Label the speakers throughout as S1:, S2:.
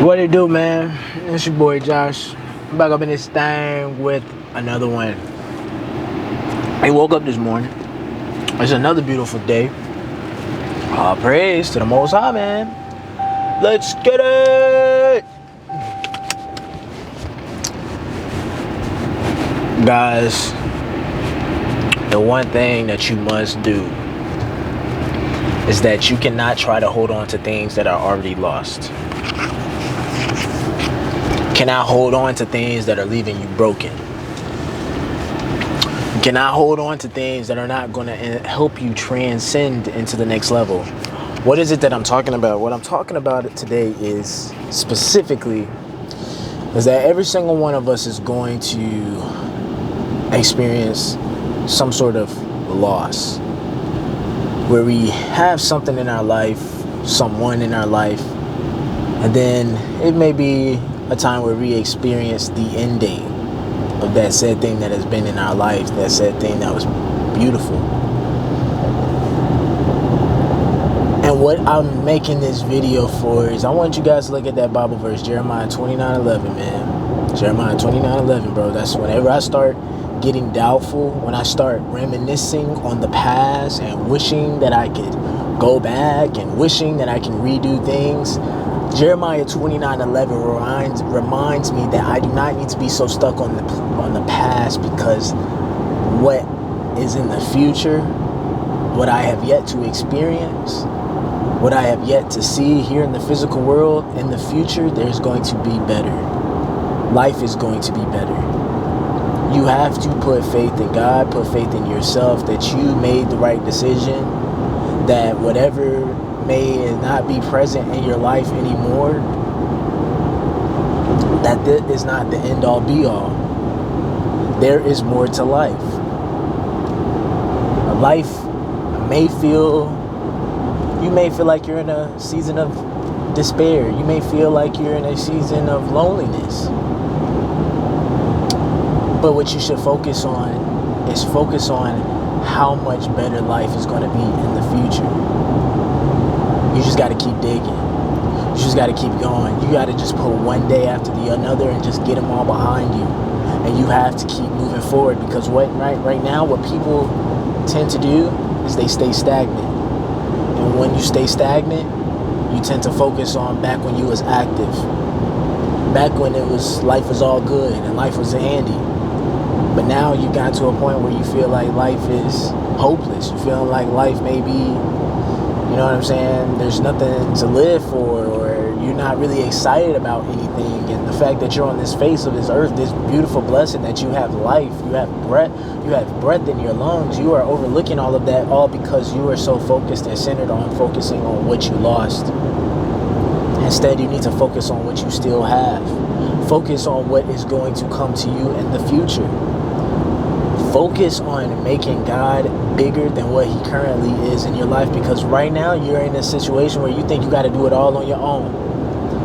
S1: What it do, man? It's your boy Josh. I'm back up in this thing with another one. I woke up this morning. It's another beautiful day. All praise to the Most High, man. Let's get it! Guys, the one thing that you must do is that you cannot try to hold on to things that are already lost. Cannot hold on to things that are leaving you broken. You cannot hold on to things that are not going to help you transcend into the next level. What is it that I'm talking about? What I'm talking about today is specifically is that every single one of us is going to experience some sort of loss where we have something in our life, someone in our life, and then it may be a time where we experience the ending of that said thing that has been in our life, that said thing that was beautiful. And what I'm making this video for is I want you guys to look at that Bible verse, Jeremiah 29:11, man. Jeremiah 29:11, bro. That's whenever I start getting doubtful, when I start reminiscing on the past and wishing that I could go back and wishing that I can redo things, Jeremiah 29:11 reminds me that I do not need to be so stuck on the past, because what is in the future, what I have yet to experience, what I have yet to see here in the physical world, in the future, there's going to be better. Life is going to be better. You have to put faith in God, put faith in yourself, that you made the right decision, that whatever may not be present in your life anymore, that is not the end all be all. There is more to life. Life you may feel like you're in a season of despair. You may feel like you're in a season of loneliness. But what you should focus on is how much better life is going to be in the future. You just got to keep digging. You just got to keep going. You got to just put one day after the another and just get them all behind you. And you have to keep moving forward, because right now what people tend to do is they stay stagnant. And when you stay stagnant, you tend to focus on back when you was active. Back when life was all good and life was handy. But now you got to a point where you feel like life is hopeless. You feel like life may be, you know what I'm saying, there's nothing to live for, or you're not really excited about anything. And the fact that you're on this face of this earth, this beautiful blessing that you have life, you have breath in your lungs, you are overlooking all of that, all because you are so focused and centered on focusing on what you lost. Instead, you need to focus on what you still have. Focus on what is going to come to you in the future. Focus on making God bigger than what he currently is in your life, because right now you're in a situation where you think you got to do it all on your own.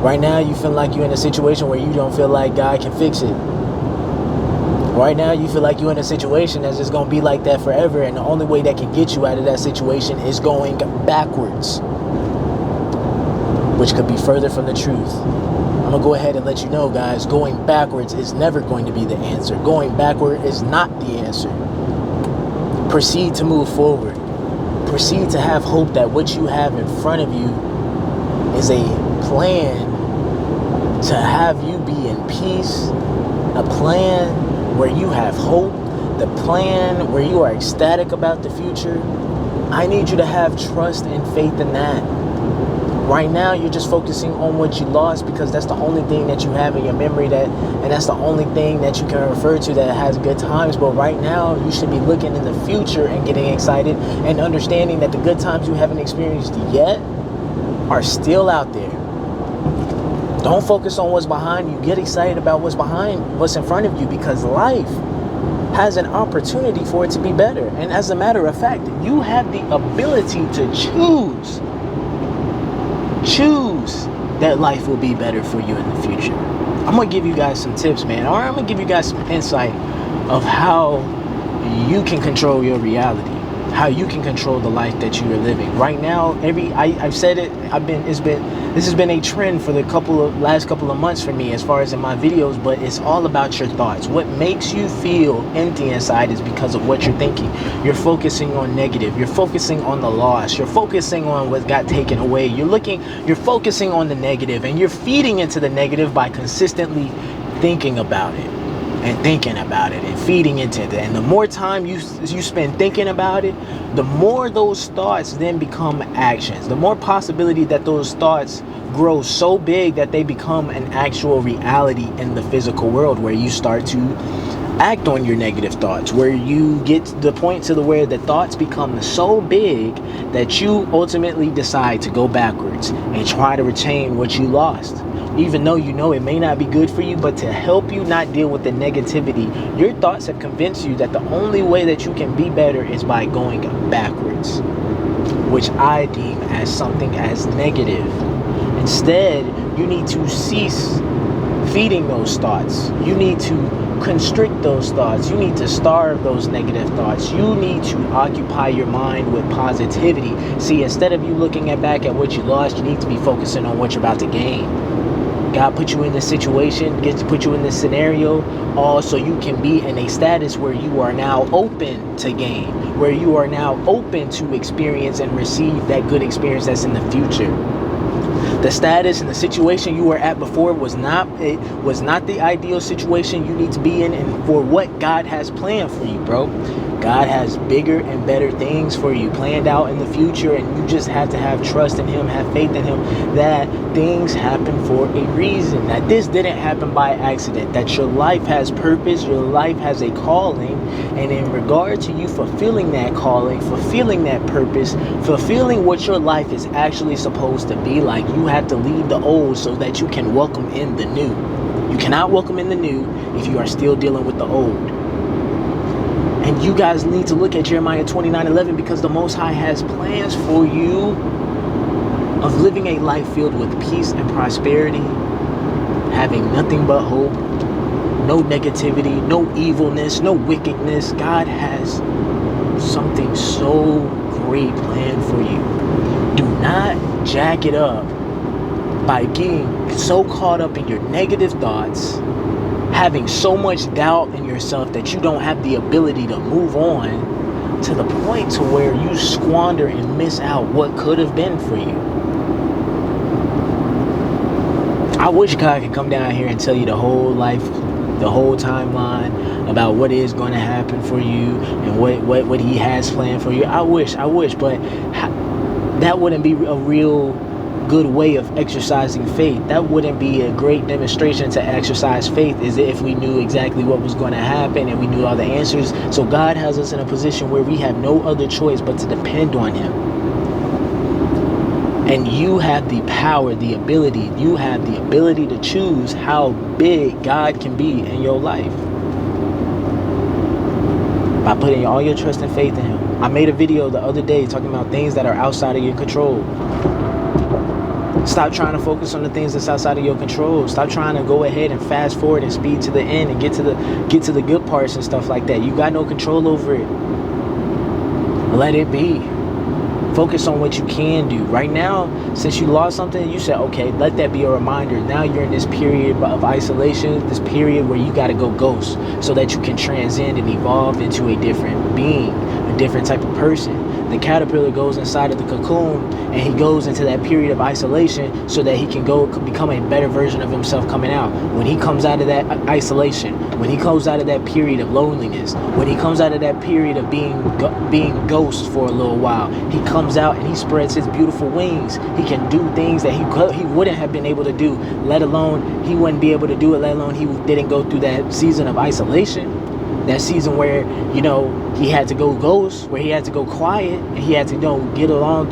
S1: Right now you feel like you're in a situation where you don't feel like God can fix it. Right now you feel like you're in a situation that's just going to be like that forever, and the only way that can get you out of that situation is going backwards, which could be further from the truth. I'm going to go ahead and let you know, guys, going backwards is never going to be the answer. Going backward is not the answer. Proceed to move forward. Proceed to have hope that what you have in front of you is a plan to have you be in peace, a plan where you have hope, the plan where you are ecstatic about the future. I need you to have trust and faith in that. Right now, you're just focusing on what you lost, because that's the only thing that you have in your memory, and that's the only thing that you can refer to that has good times. But right now, you should be looking in the future and getting excited and understanding that the good times you haven't experienced yet are still out there. Don't focus on what's behind you. Get excited about what's in front of you, because life has an opportunity for it to be better. And as a matter of fact, you have the ability to choose that life will be better for you in the future. I'm going to give you guys some tips, man, or I'm going to give you guys some insight of how you can control your reality. how you can control the life that you are living. Right now, I've said it, this has been a trend for the last couple of months for me as far as in my videos, but it's all about your thoughts. What makes you feel empty inside is because of what you're thinking. You're focusing on negative, you're focusing on the loss, you're focusing on what got taken away, you're focusing on the negative, and you're feeding into the negative by consistently thinking about it and thinking about it and feeding into it. And the more time you spend thinking about it, the more those thoughts then become actions. The more possibility that those thoughts grow so big that they become an actual reality in the physical world, where you start to act on your negative thoughts, where you get to the point to where the thoughts become so big that you ultimately decide to go backwards and try to retain what you lost. Even though you know it may not be good for you, but to help you not deal with the negativity, your thoughts have convinced you that the only way that you can be better is by going backwards, which I deem as something as negative. Instead, you need to cease feeding those thoughts. You need to constrict those thoughts. You need to starve those negative thoughts. You need to occupy your mind with positivity. See, instead of you looking back at what you lost, you need to be focusing on what you're about to gain. God put you in this situation, gets to put you in this scenario, all so you can be in a status where you are now open to gain, where you are now open to experience and receive that good experience that's in the future. The status and the situation you were at before was not the ideal situation you need to be in, and for what God has planned for you, bro. God has bigger and better things for you planned out in the future, and you just have to have trust in Him, have faith in Him, that things happen for a reason, that this didn't happen by accident, that your life has purpose, your life has a calling, and in regard to you fulfilling that calling, fulfilling that purpose, fulfilling what your life is actually supposed to be like, you have to leave the old so that you can welcome in the new. You cannot welcome in the new if you are still dealing with the old. And you guys need to look at Jeremiah 29:11, because the Most High has plans for you of living a life filled with peace and prosperity, having nothing but hope, no negativity, no evilness, no wickedness. God has something so great planned for you. Do not jack it up by getting so caught up in your negative thoughts, having so much doubt in yourself that you don't have the ability to move on, to the point to where you squander and miss out what could have been for you. I wish God could come down here and tell you the whole life, the whole timeline about what is going to happen for you and what He has planned for you. I wish, but that wouldn't be a real good way of exercising faith. That wouldn't be a great demonstration to exercise faith, is if we knew exactly what was going to happen and we knew all the answers. So God has us in a position where we have no other choice but to depend on Him. And you have the power, the ability, you have the ability to choose how big God can be in your life by putting all your trust and faith in Him. I made a video the other day talking about things that are outside of your control. Stop trying to focus on the things that's outside of your control. Stop trying to go ahead and fast forward and speed to the end and get to the good parts and stuff like that. You got no control over it. Let it be. Focus on what you can do. Right now, since you lost something, you said, okay, let that be a reminder. Now you're in this period of isolation, this period where you got to go ghost so that you can transcend and evolve into a different being, a different type of person. The caterpillar goes inside of the cocoon and he goes into that period of isolation so that he can go become a better version of himself coming out. When he comes out of that isolation, when he comes out of that period of loneliness, when he comes out of that period of being ghost for a little while, he comes out and he spreads his beautiful wings. He can do things that he wouldn't have been able to do, let alone he wouldn't be able to do it, let alone he didn't go through that season of isolation. That season where, he had to go ghost, where he had to go quiet, and he had to, get alone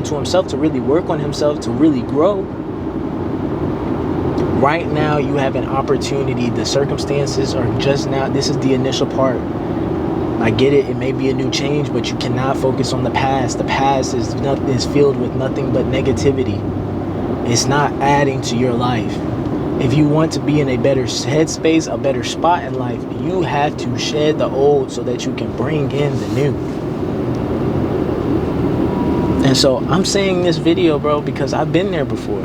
S1: to himself, to really work on himself, to really grow. Right now, you have an opportunity. The circumstances are just now. This is the initial part. I get it. It may be a new change, but you cannot focus on the past. The past is filled with nothing but negativity. It's not adding to your life. If you want to be in a better headspace, a better spot in life, you have to shed the old so that you can bring in the new. And so I'm saying this video, bro, because I've been there before.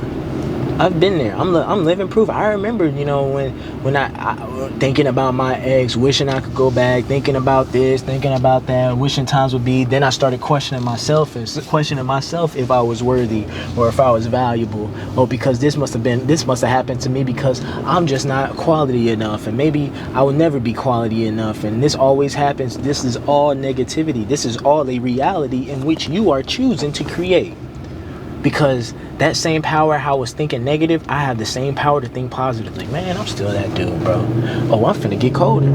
S1: I've been there. I'm living proof. I remember, you know, when I thinking about my ex, wishing I could go back, thinking about this, thinking about that, wishing times would be. Then I started questioning myself if I was worthy or if I was valuable. Oh, because this must have happened to me because I'm just not quality enough, and maybe I will never be quality enough. And this always happens. This is all negativity. This is all a reality in which you are choosing to create. Because that same power, how I was thinking negative, I have the same power to think positively. Man, I'm still that dude, bro. Oh, I'm finna get colder.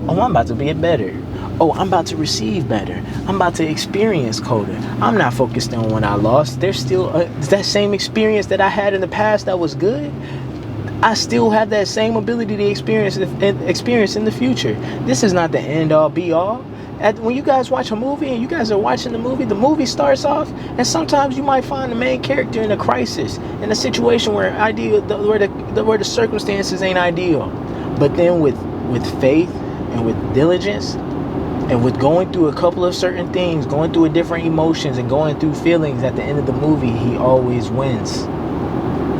S1: Oh, I'm about to get better. Oh, I'm about to receive better. I'm about to experience colder. I'm not focused on when I lost. There's still that same experience that I had in the past that was good. I still have that same ability to experience in the future. This is not the end all be all. When you guys watch a movie and you guys are watching the movie starts off, and sometimes you might find the main character in a crisis, in a situation where the circumstances ain't ideal. But then with faith and with diligence and with going through a couple of certain things, going through different emotions and going through feelings, at the end of the movie, he always wins.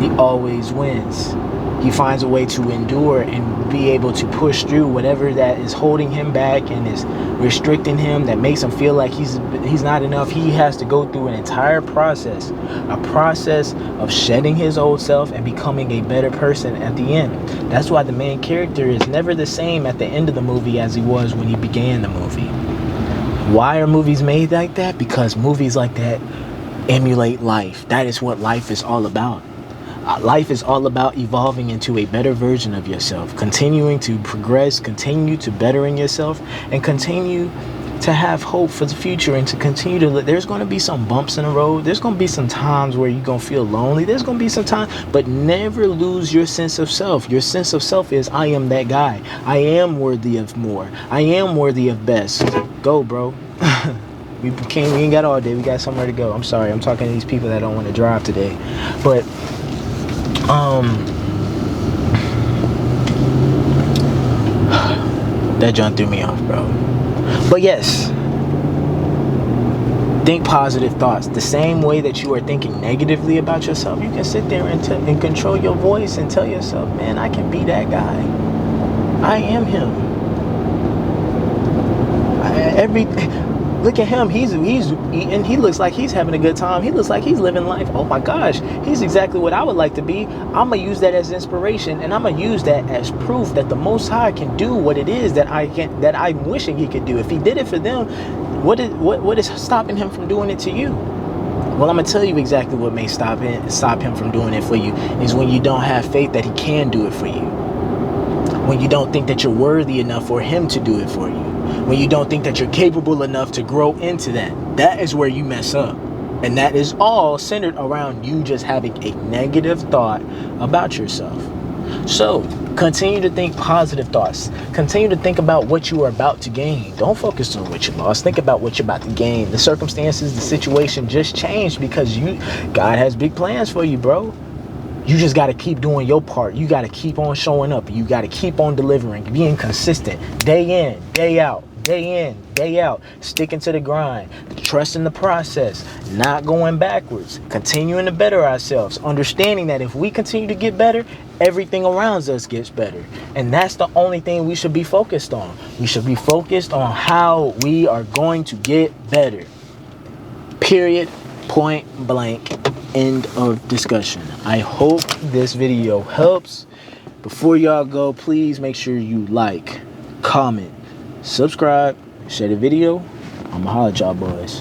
S1: He always wins. He finds a way to endure and be able to push through whatever that is holding him back and is restricting him, that makes him feel like he's not enough. He has to go through an entire process, a process of shedding his old self and becoming a better person at the end. That's why the main character is never the same at the end of the movie as he was when he began the movie. Why are movies made like that? Because movies like that emulate life. That is what life is all about. Life is all about evolving into a better version of yourself, continuing to progress, continue to bettering yourself, and continue to have hope for the future, and to continue to there's going to be some bumps in the road. There's going to be some times where you're going to feel lonely. There's going to be some time, but never lose your sense of self. Your sense of self is, I am that guy. I am worthy of more. I am worthy of best. Go, bro. We ain't got all day. We got somewhere to go. I'm sorry. I'm talking to these people that don't want to drive today, but that John threw me off, bro. But yes, think positive thoughts. The same way that you are thinking negatively about yourself, you can sit there and control your voice and tell yourself, man, I can be that guy. I am him. Look at him. He's eating. He looks like he's having a good time. He looks like he's living life. Oh my gosh, he's exactly what I would like to be. I'm gonna use that as inspiration, and I'm gonna use that as proof that the Most High can do what it is that I'm wishing He could do. If He did it for them, what is stopping Him from doing it to you? Well, I'm gonna tell you exactly what may stop Him from doing it for you. Is when you don't have faith that He can do it for you. When you don't think that you're worthy enough for Him to do it for you. When you don't think that you're capable enough to grow into that. That is where you mess up. And that is all centered around you just having a negative thought about yourself. So continue to think positive thoughts. Continue to think about what you are about to gain. Don't focus on what you lost. Think about what you're about to gain. The circumstances, the situation just changed because God has big plans for you, bro. You just got to keep doing your part. You got to keep on showing up. You got to keep on delivering, being consistent, day in, day out, day in, day out, sticking to the grind, trusting the process, not going backwards, continuing to better ourselves, understanding that if we continue to get better, everything around us gets better. And that's the only thing we should be focused on. We should be focused on how we are going to get better. Period. Point blank. End of discussion. I hope this video helps. Before y'all go, please make sure you like, comment, subscribe, share the video. I'ma holla at y'all boys.